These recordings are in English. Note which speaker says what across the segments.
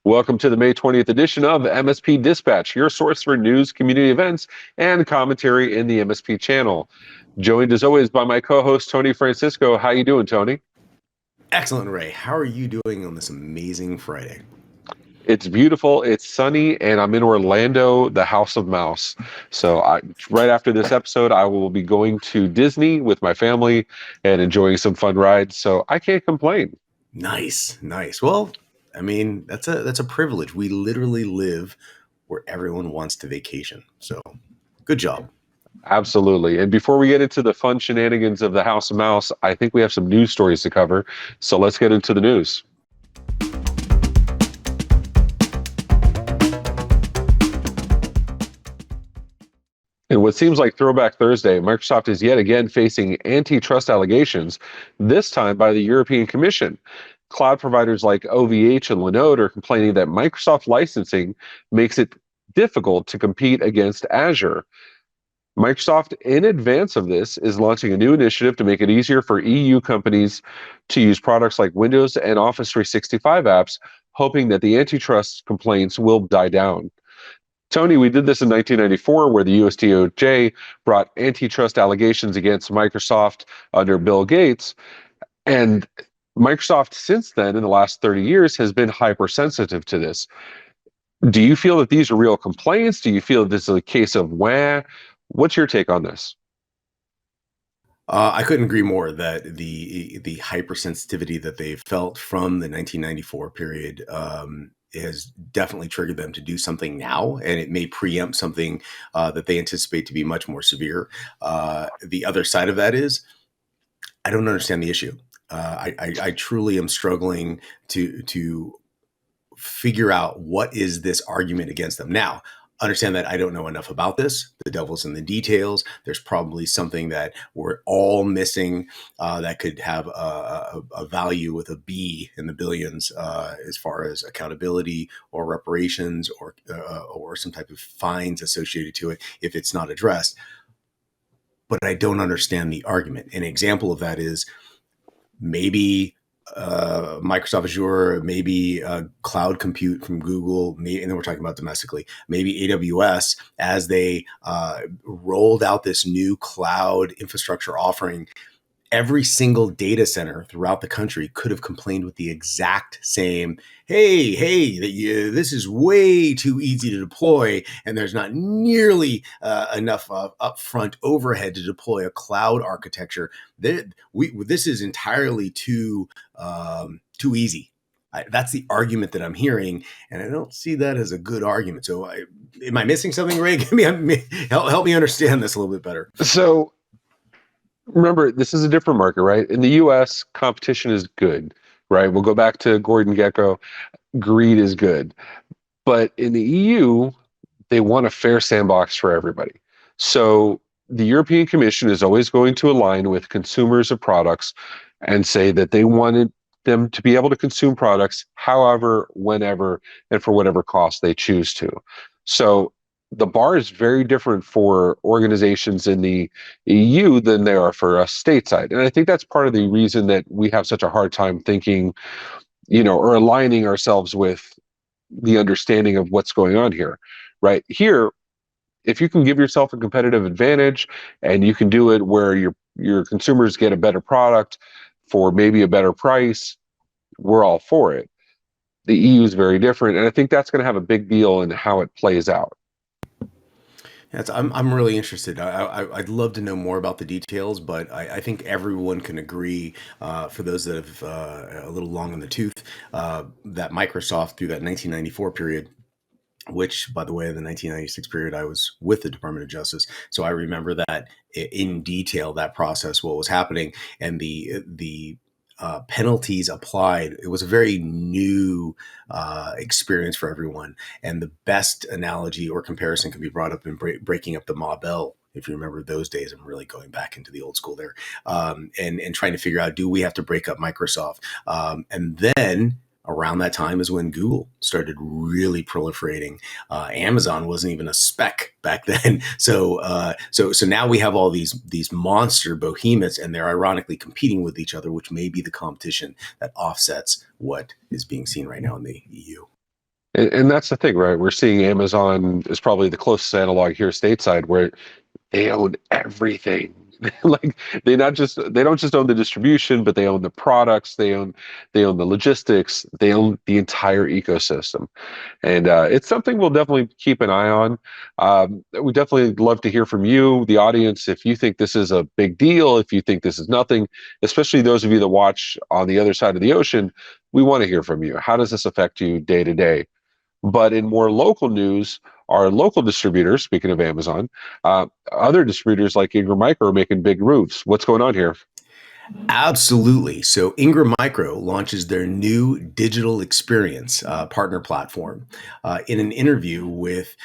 Speaker 1: Welcome to the May 20th edition of MSP Dispatch, your source for news, community events, and commentary in the MSP channel. Joined as always by my co-host, Tony Francisco. How you doing, Tony?
Speaker 2: Excellent, Ray. How are you doing on this amazing Friday?
Speaker 1: It's beautiful, it's sunny, and I'm in Orlando, the House of Mouse. Right after this episode, I will be going to Disney with my family and enjoying some fun rides, so I can't complain.
Speaker 2: Nice, nice. Well, I mean, that's a privilege. We literally live where everyone wants to vacation. So, good job.
Speaker 1: Absolutely. And before we get into the fun shenanigans of the House of Mouse, I think we have some news stories to cover. So let's get into the news. In what seems like Throwback Thursday, Microsoft is yet again facing antitrust allegations, this time by the European Commission. Cloud providers like OVH and Linode are complaining that Microsoft licensing makes it difficult to compete against Azure. Microsoft, in advance of this, is launching a new initiative to make it easier for EU companies to use products like Windows and Office 365 apps, hoping that the antitrust complaints will die down. Tony, we did this in 1994, where the US DOJ brought antitrust allegations against Microsoft under Bill Gates. And Microsoft, since then, in the last 30 years, has been hypersensitive to this. Do you feel that these are real complaints? Do you feel that this is a case of wah? What's your take on this?
Speaker 2: I couldn't agree more that the hypersensitivity that they felt from the 1994 period has definitely triggered them to do something now, and it may preempt something that they anticipate to be much more severe. The other side of that is, I don't understand the issue. I truly am struggling to figure out what is this argument against them. Now, understand that I don't know enough about this. The devil's in the details. There's probably something that we're all missing that could have a value with a B in the billions as far as accountability or reparations or some type of fines associated to it if it's not addressed. But I don't understand the argument. An example of that is maybe Microsoft Azure, maybe cloud compute from Google, and then we're talking about domestically, maybe AWS, as they rolled out this new cloud infrastructure offering. Every single data center throughout the country could have complained with the exact same, hey, this is way too easy to deploy, and there's not nearly enough upfront overhead to deploy a cloud architecture. This is entirely too easy. That's the argument that I'm hearing, and I don't see that as a good argument. So, am I missing something, Ray? Help me understand this a little bit better.
Speaker 1: So, remember, this is a different market, right? In the US, competition is good, right? We'll go back to Gordon Gekko. Greed is good. But in the EU, they want a fair sandbox for everybody. So the European Commission is always going to align with consumers of products and say that they wanted them to be able to consume products however, whenever, and for whatever cost they choose to. So the bar is very different for organizations in the EU than they are for us stateside. And I think that's part of the reason that we have such a hard time thinking, or aligning ourselves with the understanding of what's going on here. Right here, if you can give yourself a competitive advantage and you can do it where your consumers get a better product for maybe a better price, we're all for it. The EU is very different, and I think that's going to have a big deal in how it plays out.
Speaker 2: I'm really interested. I'd love to know more about the details, but I think everyone can agree, for those that have a little long in the tooth, that Microsoft through that 1994 period, which, by the way, the 1996 period, I was with the Department of Justice. So I remember that in detail, that process, what was happening, and the penalties applied. It was a very new experience for everyone. And the best analogy or comparison can be brought up in breaking up the Ma Bell. If you remember those days, I'm really going back into the old school there, and trying to figure out, do we have to break up Microsoft? And then around that time is when Google started really proliferating. Amazon wasn't even a speck back then. So now we have all these monster behemoths, and they're ironically competing with each other, which may be the competition that offsets what is being seen right now in the EU.
Speaker 1: And that's the thing, right? We're seeing Amazon is probably the closest analog here stateside, where they own everything. Like they don't just own the distribution, but they own the products, they own the logistics, they own the entire ecosystem. And it's something we'll definitely keep an eye on. We definitely love to hear from you, the audience, if you think this is a big deal, if you think this is nothing, especially those of you that watch on the other side of the ocean. We want to hear from you. How does this affect you day to day? But in more local news, our local distributors, speaking of Amazon, other distributors like Ingram Micro are making big moves. What's going on here?
Speaker 2: Absolutely. So Ingram Micro launches their new digital experience partner platform. In an interview with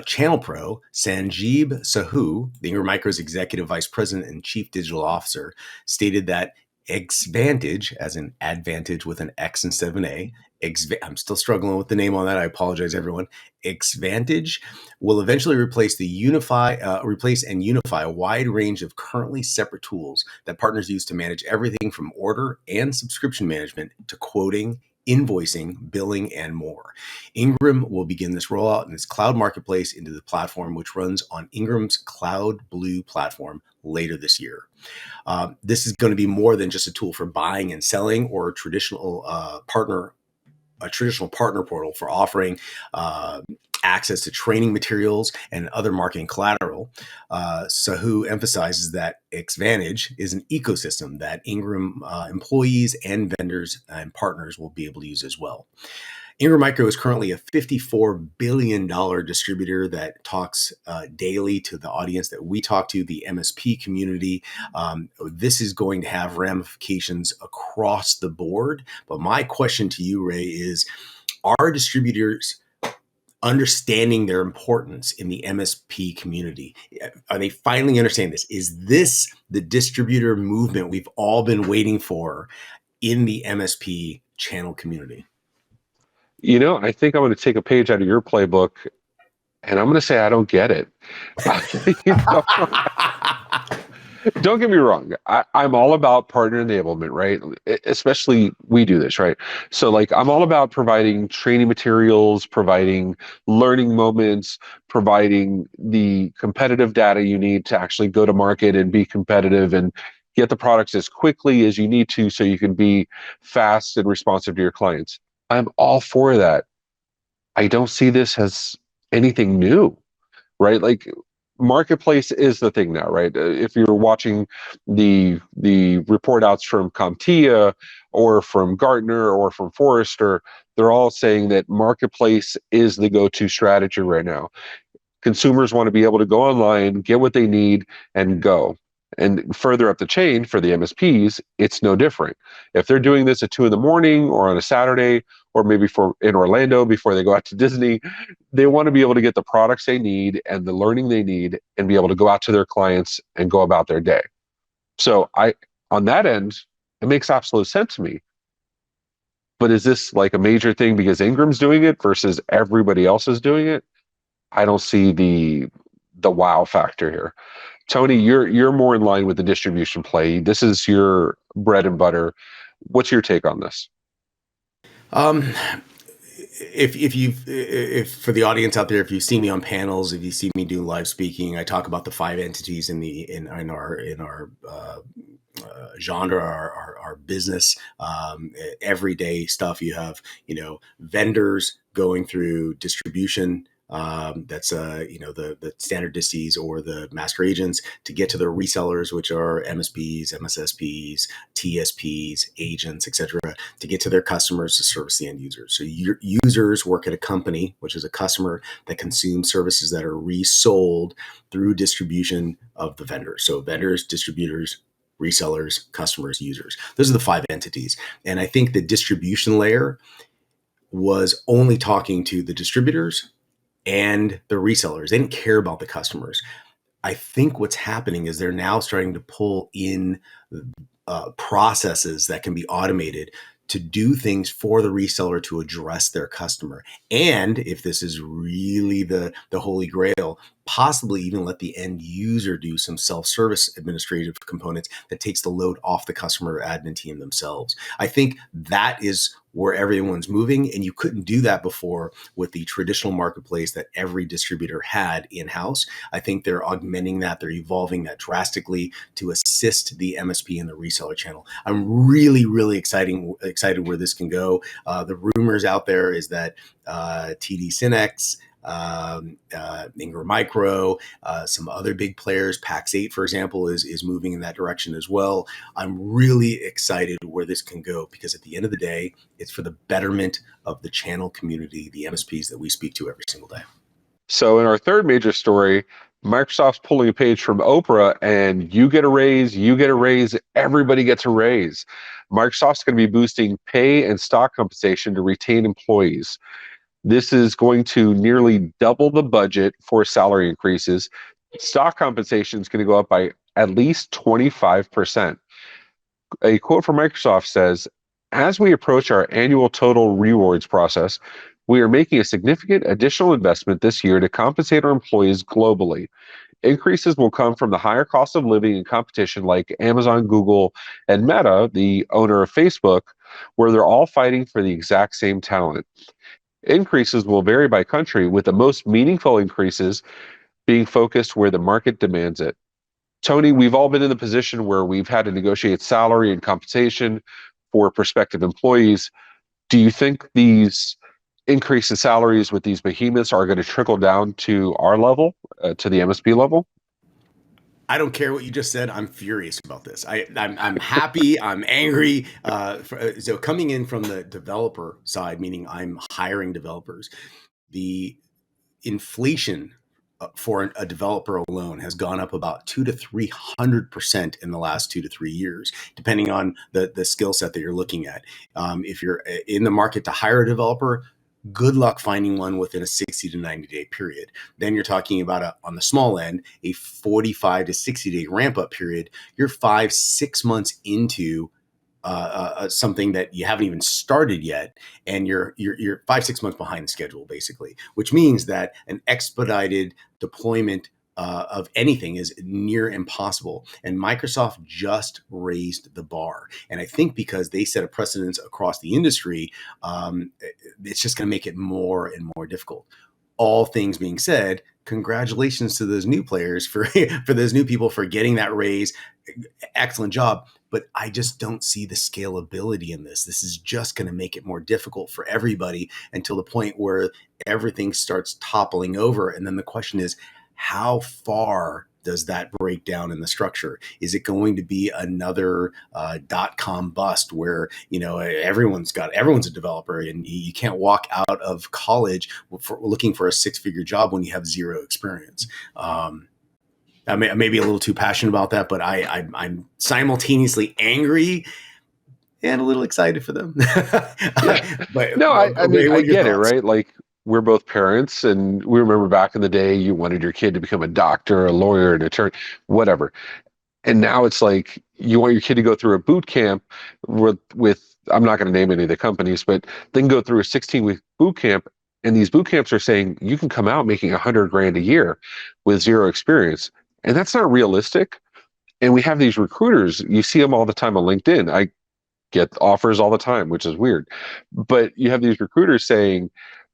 Speaker 2: Channel Pro, Sanjeev Sahu, the Ingram Micro's executive vice president and chief digital officer, stated that Xvantage, as an advantage with an X instead of an A, I'm still struggling with the name on that. I apologize, everyone. Xvantage will eventually replace and unify a wide range of currently separate tools that partners use to manage everything from order and subscription management to quoting, invoicing, billing, and more. Ingram will begin this rollout in its cloud marketplace into the platform, which runs on Ingram's Cloud Blue platform later this year. This is going to be more than just a tool for buying and selling or a traditional partner portal for offering access to training materials and other marketing collateral. Sahu emphasizes that Xvantage is an ecosystem that Ingram employees and vendors and partners will be able to use as well. Ingram Micro is currently a $54 billion distributor that talks daily to the audience that we talk to, the MSP community. This is going to have ramifications across the board. But my question to you, Ray, is are distributors understanding their importance in the MSP community? Are they finally understanding this? Is this the distributor movement we've all been waiting for in the MSP channel community?
Speaker 1: I think I'm going to take a page out of your playbook, and I'm going to say I don't get it. You know, don't get me wrong. I'm all about partner enablement, right? Especially we do this, right? So, like, I'm all about providing training materials, providing learning moments, providing the competitive data you need to actually go to market and be competitive and get the products as quickly as you need to so you can be fast and responsive to your clients. I'm all for that. I don't see this as anything new, right? Like, marketplace is the thing now, right? If you're watching the report outs from CompTIA or from Gartner or from Forrester, they're all saying that marketplace is the go-to strategy right now. Consumers want to be able to go online, get what they need, and go. And further up the chain for the MSPs, it's no different. If they're doing this at 2 in the morning or on a Saturday, or maybe in Orlando before they go out to Disney, they want to be able to get the products they need and the learning they need and be able to go out to their clients and go about their day. So on that end, it makes absolute sense to me. But is this like a major thing because Ingram's doing it versus everybody else is doing it? I don't see the wow factor here. Tony, you're more in line with the distribution play. This is your bread and butter. What's your take on this?
Speaker 2: Um, if for the audience out there, if you see me on panels, if you see me do live speaking, I talk about the five entities in our genre, our business, everyday stuff. You have, vendors going through distribution. That's the standard disties or the master agents to get to the resellers, which are MSPs, MSSPs, TSPs, agents, etc., to get to their customers to service the end users. So your users work at a company, which is a customer that consumes services that are resold through distribution of the vendors. So vendors, distributors, resellers, customers, users. Those are the five entities. And I think the distribution layer was only talking to the distributors and the resellers. They didn't care about the customers. I think what's happening is they're now starting to pull in processes that can be automated to do things for the reseller to address their customer. And if this is really the holy grail, possibly even let the end user do some self-service administrative components that takes the load off the customer admin team themselves. I think that is where everyone's moving, and you couldn't do that before with the traditional marketplace that every distributor had in-house. I think they're augmenting that, they're evolving that drastically to assist the MSP and the reseller channel. I'm really excited where this can go. The rumors out there is that TD Synex, Ingram Micro, some other big players, Pax 8, for example, is moving in that direction as well. I'm really excited where this can go, because at the end of the day, it's for the betterment of the channel community, the MSPs that we speak to every single day.
Speaker 1: So in our third major story, Microsoft's pulling a page from Oprah, and you get a raise, everybody gets a raise. Microsoft's going to be boosting pay and stock compensation to retain employees. This is going to nearly double the budget for salary increases. Stock compensation is going to go up by at least 25%. A quote from Microsoft says, "As we approach our annual total rewards process, we are making a significant additional investment this year to compensate our employees globally. Increases will come from the higher cost of living and competition like Amazon, Google, and Meta, the owner of Facebook, where they're all fighting for the exact same talent. Increases will vary by country, with the most meaningful increases being focused where the market demands it." Tony, we've all been in the position where we've had to negotiate salary and compensation for prospective employees. Do you think these increase in salaries with these behemoths are going to trickle down to our level, to the MSP level?
Speaker 2: I don't care what you just said. I'm furious about this. I'm happy. I'm angry. So coming in from the developer side, meaning I'm hiring developers, the inflation for a developer alone has gone up about 200 to 300% in the last 2 to 3 years, depending on the skill set that you're looking at. If you're in the market to hire a developer, good luck finding one within a 60 to 90 day period. Then you're talking about on the small end, a 45 to 60 day ramp up period. You're 5, 6 months into something that you haven't even started yet, and you're 5, 6 months behind schedule, basically, which means that an expedited deployment of anything is near impossible. And Microsoft just raised the bar. And I think because they set a precedence across the industry, it's just going to make it more and more difficult. All things being said, congratulations to those new players for those new people for getting that raise. Excellent job. But I just don't see the scalability in this. This is just going to make it more difficult for everybody until the point where everything starts toppling over. And then the question is, how far does that break down in the structure? Is it going to be another .com bust where everyone's a developer and you can't walk out of college looking for a 6-figure job when you have zero experience? I may be a little too passionate about that, but I'm simultaneously angry and a little excited for them.
Speaker 1: But no, I mean, I get it, right? Like, we're both parents, and we remember back in the day, you wanted your kid to become a doctor, a lawyer, an attorney, whatever. And now it's like you want your kid to go through a boot camp with I'm not going to name any of the companies, but then go through a 16-week boot camp. And these boot camps are saying you can come out making $100,000 a year with zero experience. And that's not realistic. And we have these recruiters, you see them all the time on LinkedIn. I get offers all the time, which is weird. But you have these recruiters saying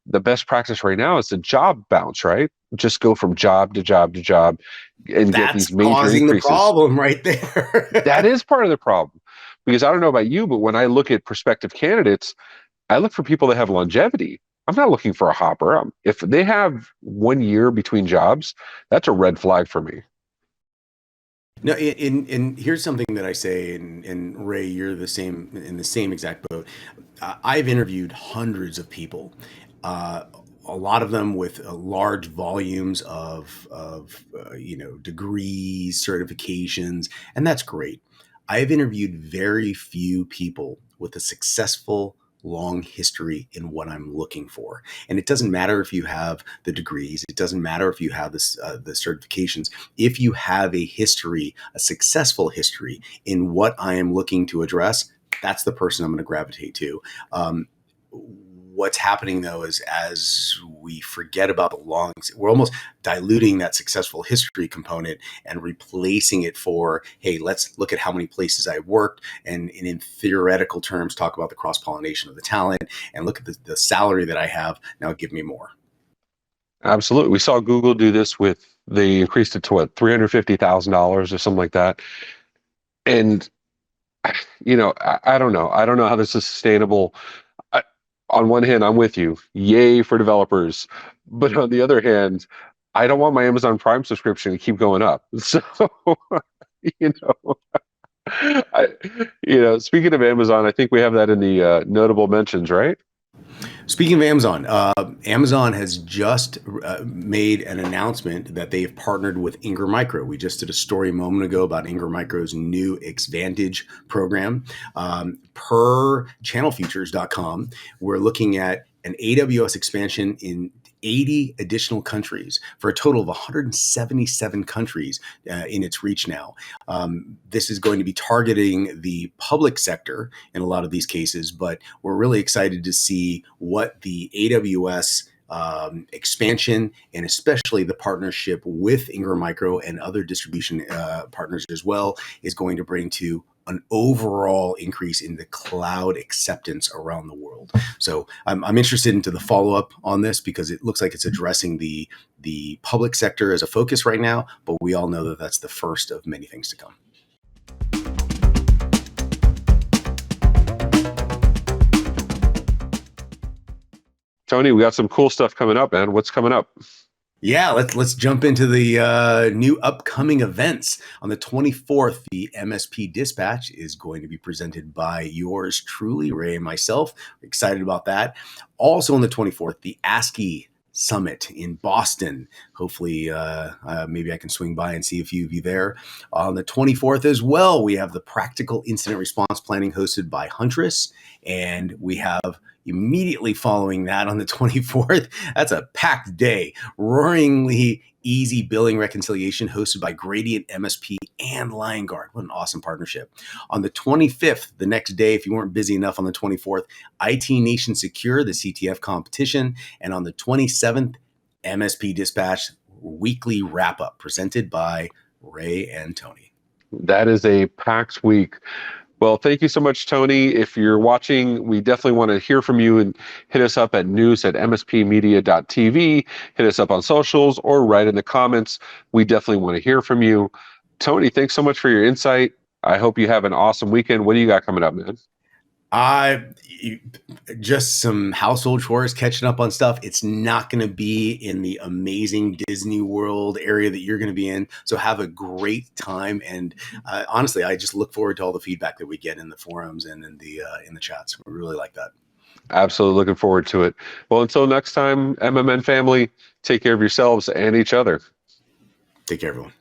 Speaker 1: the best practice right now is the job bounce, right? Just go from job to job to job and get these major
Speaker 2: causing
Speaker 1: increases.
Speaker 2: The problem right there.
Speaker 1: That is part of the problem. Because I don't know about you, but when I look at prospective candidates, I look for people that have longevity. I'm not looking for a hopper. If they have 1 year between jobs, that's a red flag for me.
Speaker 2: No, and here's something that I say, and Ray, you're the same in the same exact boat. I've interviewed hundreds of people, a lot of them with large volumes of degrees, certifications, and that's great. I've interviewed very few people with a successful long history in what I'm looking for. And it doesn't matter if you have the degrees, it doesn't matter if you have the certifications. If you have a history, a successful history in what I am looking to address, that's the person I'm going to gravitate to. what's happening though is as we forget about the long, we're almost diluting that successful history component and replacing it for, hey, let's look at how many places I worked, and in theoretical terms, talk about the cross-pollination of the talent, and look at the salary that I have. Now give me more.
Speaker 1: Absolutely. We saw Google do this with, they increased it to what, $350,000 or something like that. And, I don't know. I don't know how this is sustainable. I, on one hand, I'm with you. Yay for developers. But on the other hand, I don't want my Amazon Prime subscription to keep going up. So, you know, speaking of Amazon, I think we have that in the notable mentions, right?
Speaker 2: Speaking of Amazon, Amazon has just made an announcement that they've partnered with Ingram Micro. We just did a story a moment ago about Ingram Micro's new Xvantage program. Per channelfeatures.com, we're looking at an AWS expansion in 80 additional countries for a total of 177 countries in its reach now. This is going to be targeting the public sector in a lot of these cases, but we're really excited to see what the AWS expansion, and especially the partnership with Ingram Micro and other distribution partners as well, is going to bring to an overall increase in the cloud acceptance around the world. So I'm interested into the follow-up on this because it looks like it's addressing the public sector as a focus right now, but we all know that that's the first of many things to come.
Speaker 1: Tony, we got some cool stuff coming up, man. What's coming up?
Speaker 2: Yeah, let's jump into the new upcoming events. On the 24th, the MSP Dispatch is going to be presented by yours truly, Ray, and myself. Excited about that. Also on the 24th, the ASCII Summit in Boston. Hopefully, maybe I can swing by and see a few of you there. On the 24th as well, we have the Practical Incident Response Planning hosted by Huntress, and we have immediately following that on the 24th, that's a packed day. Roaringly Easy Billing Reconciliation hosted by Gradient MSP and LionGuard. What an awesome partnership. On the 25th, the next day, if you weren't busy enough on the 24th, IT Nation Secure, the CTF competition. And on the 27th, MSP Dispatch weekly wrap up presented by Ray and Tony.
Speaker 1: That is a packed week. Well, thank you so much, Tony. If you're watching, we definitely want to hear from you, and hit us up at news@mspmedia.tv. Hit us up on socials or write in the comments. We definitely want to hear from you. Tony, thanks so much for your insight. I hope you have an awesome weekend. What do you got coming up, man?
Speaker 2: Just some household chores, catching up on stuff. It's not going to be in the amazing Disney World area that you're going to be in. So have a great time. And honestly, I just look forward to all the feedback that we get in the forums and in the chats. We really like that.
Speaker 1: Absolutely looking forward to it. Well, until next time, MMN family, take care of yourselves and each other.
Speaker 2: Take care, everyone.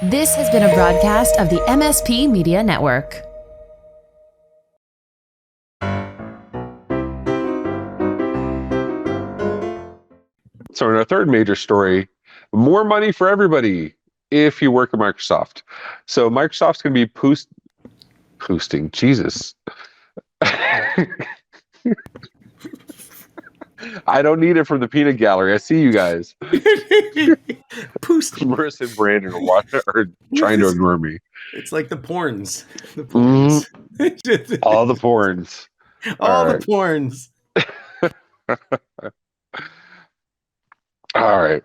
Speaker 3: This has been a broadcast of the MSP Media Network.
Speaker 1: So in our third major story, more money for everybody if you work at Microsoft. So Microsoft's going to be boosting. Jesus. I don't need it from the peanut gallery. I see you guys. Marissa and Brandon are trying to ignore me.
Speaker 2: It's like the porns. The porns.
Speaker 1: All the porns.
Speaker 2: All the porns.
Speaker 1: All right.